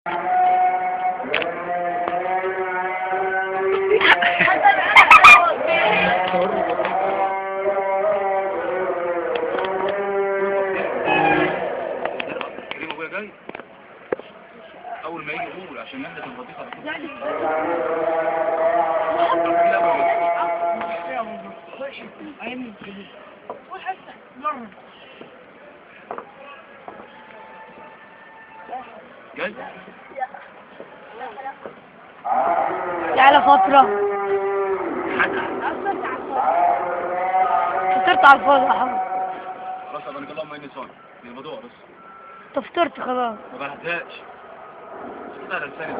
اول ما يجي يقول عشان نحدث البطيخه على طول. جاي على فترة فطرت على الفاضي يا حبيبي. خلاص انا اللهم اني صايم الموضوع بس. انت فطرت خلاص. ما بهداش كده على لساني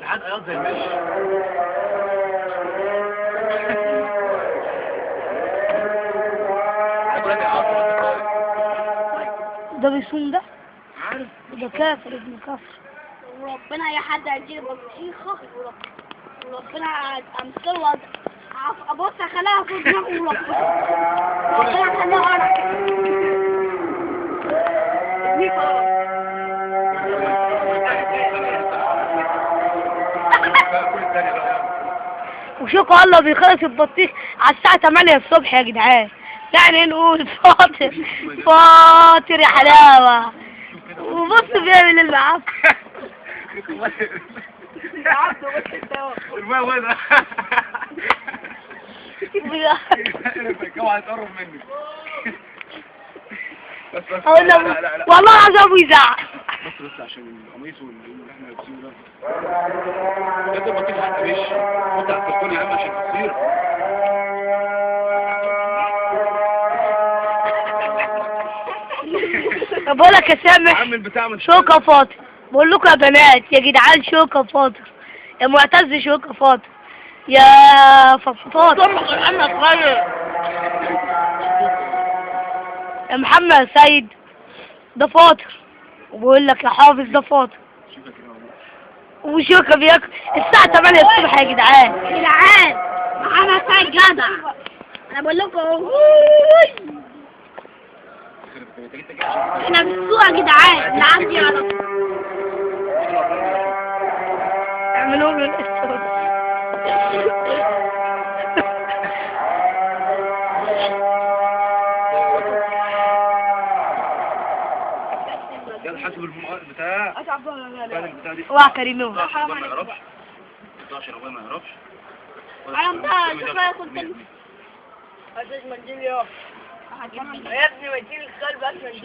لحد اياض زي المشي. ده بيصوم ده؟ عارف ده كافر ابن كافر. وربنا يا حد هيجيب بطيخة وربنا امثله ابص اخليها في دماغه وربنا اخليها انا وشوكوا الله بيخلص البطيخ على الساعة 8 الصبح يا جدعان. يعني نقول فاطر فاطر يا حلاوة. وبص بيعمل المعفن. الماء وين؟ اوعى تقرب مني. بس اقول له والله العظيم ابو يزعق. بس عشان القميص واللي احنا لابسينه ده. ده البطيخ حتى مش قطع الكرتون يا عم عشان تصير. بقول لك يا سامح شوكة فاطر. بقول لكم يا بنات يا جدعان شوكة فاطر. يا معتز شوكة فاطر. يا فاطر يا محمد سيد ده فاطر. وبقول لك يا حافظ ده فاطر. وشوكة بياكل الساعة 8 الصبح يا جدعان. يا جدعان انا سيد جدع. انا بقول لكم احنا في السوق يا جدعان نعدي على طول. اعملوا له الاسود. يلا حسب البتاع اوعى كريمه. ما يعرفش 11 ابويا ما يعرفش. انا بقى شوف انا كنت هات منجيل يا ابني وديني الكلب هات منجيل.